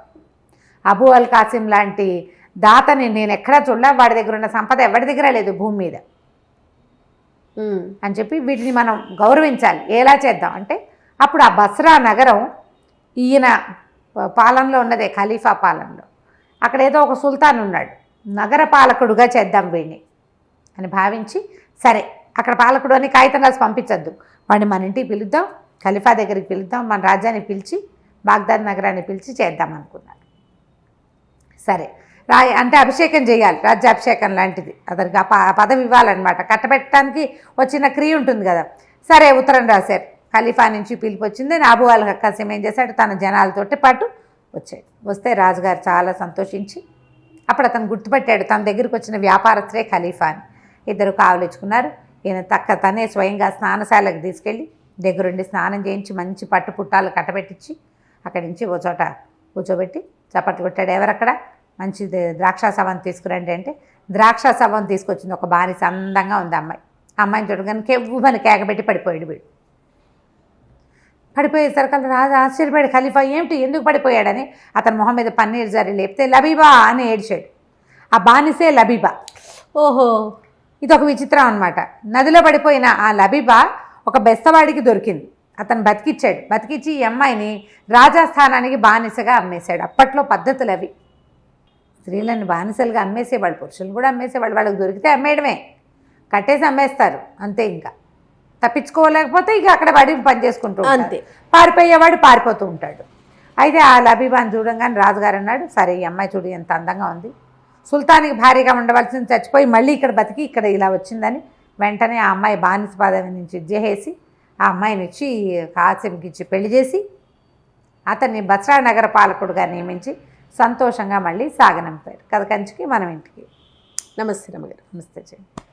అబూ అల్ కాసిం లాంటి దాతని నేను ఎక్కడా చూడలే, వాడి దగ్గర ఉన్న సంపద ఎవరి దగ్గర లేదు భూమి మీద అని చెప్పి వీటిని మనం గౌరవించాలి. ఎలా చేద్దాం అంటే, అప్పుడు ఆ బస్రా నగరం ఈయన పాలనలో ఉన్నదే, ఖలీఫా పాలనలో. అక్కడ ఏదో ఒక సుల్తాన్ ఉన్నాడు, నగర పాలకుడుగా చేద్దాం వీడిని అని భావించి, సరే అక్కడ పాలకుడు అని కాగితం రాసి పంపించద్దు, వాడిని మన ఇంటికి పిలుద్దాం, ఖలీఫా దగ్గరికి పిలుద్దాం, మన రాజ్యాన్ని పిలిచి బాగ్దాద్ నగరాన్ని పిలిచి చేద్దాం అనుకున్నాడు. సరే అంటే అభిషేకం చేయాలి, రాజ్యాభిషేకం లాంటిది. అతనికి ఆ పదవి ఇవ్వాలన్నమాట. కట్టబెట్టడానికి వచ్చిన క్రియ ఉంటుంది కదా. సరే ఉత్తరం రాశారు. ఖలీఫా నుంచి పిలుపు వచ్చింది. అబూ అల్ కాసిం ఏం చేశాడు, తన జనాలతోటి పాటు వచ్చాడు. వస్తే రాజుగారు చాలా సంతోషించి, అప్పుడు అతను గుర్తుపట్టాడు తన దగ్గరికి వచ్చిన వ్యాపారస్తులే ఖలీఫా అని. ఇద్దరు కావలించుకున్నారు. ఈయన తనే స్వయంగా స్నానశాలకు తీసుకెళ్ళి దగ్గరుండి స్నానం చేయించి మంచి పట్టు పుట్టాలు కట్టబెట్టించి అక్కడి నుంచి ఓ చోట కూర్చోబెట్టి చప్పట్లు కొట్టాడు. ఎవరక్కడ, మంచి ద్రాక్ష సవం తీసుకురండి అంటే ద్రాక్ష సవం తీసుకొచ్చింది. ఒక బానిస, అందంగా ఉంది అమ్మాయి. ఆ అమ్మాయిని చూడగానే కెవ్వుమని కేకబెట్టి పడిపోయాడు వీడు. పడిపోయేసరికి రాజు ఆశ్చర్యపోయాడు. ఖలీఫా ఏమిటి, ఎందుకు పడిపోయాడని అతని మొహం మీద పన్నీర్ జరి లేపితే లబీబా అని ఏడ్చాడు. ఆ బానిసే లబీబా. ఓహో. ఇది ఒక విచిత్రం అనమాట. నదిలో పడిపోయిన ఆ లబీబా ఒక బెస్తవాడికి దొరికింది. అతను బతికిచ్చి ఈ అమ్మాయిని రాజస్థానానికి బానిసగా అమ్మేశాడు. అప్పట్లో పద్ధతులు అవి. స్త్రీలను బానిసలుగా అమ్మేసేవాళ్ళు, పురుషులు కూడా అమ్మేసేవాళ్ళు. వాళ్ళకి దొరికితే అమ్మేయడమే, కట్టేసి అమ్మేస్తారు అంతే. ఇంకా తప్పించుకోలేకపోతే ఇక అక్కడ పడి పని చేసుకుంటూ అంతే. పారిపోయేవాడు పారిపోతూ ఉంటాడు. అయితే ఆ లబీబాని చూడంగానే రాజుగారు అన్నాడు, సరే ఈ అమ్మాయి చూడు ఎంత అందంగా ఉంది, సుల్తానికి భారీగా ఉండవలసింది చచ్చిపోయి మళ్ళీ ఇక్కడ బతికి ఇక్కడ ఇలా వచ్చిందని వెంటనే ఆ అమ్మాయి బానిస పదవి నుంచి ఇచ్చేసి ఆ అమ్మాయిని ఇచ్చి కాసింకి ఇచ్చి పెళ్లి చేసి అతన్ని బస్రా నగర పాలకుడుగా నియమించి సంతోషంగా మళ్ళీ సాగనంపారు. కథ కంచికి మనం ఇంటికి. నమస్తే రమ్మగారు. నమస్తే చేయండి.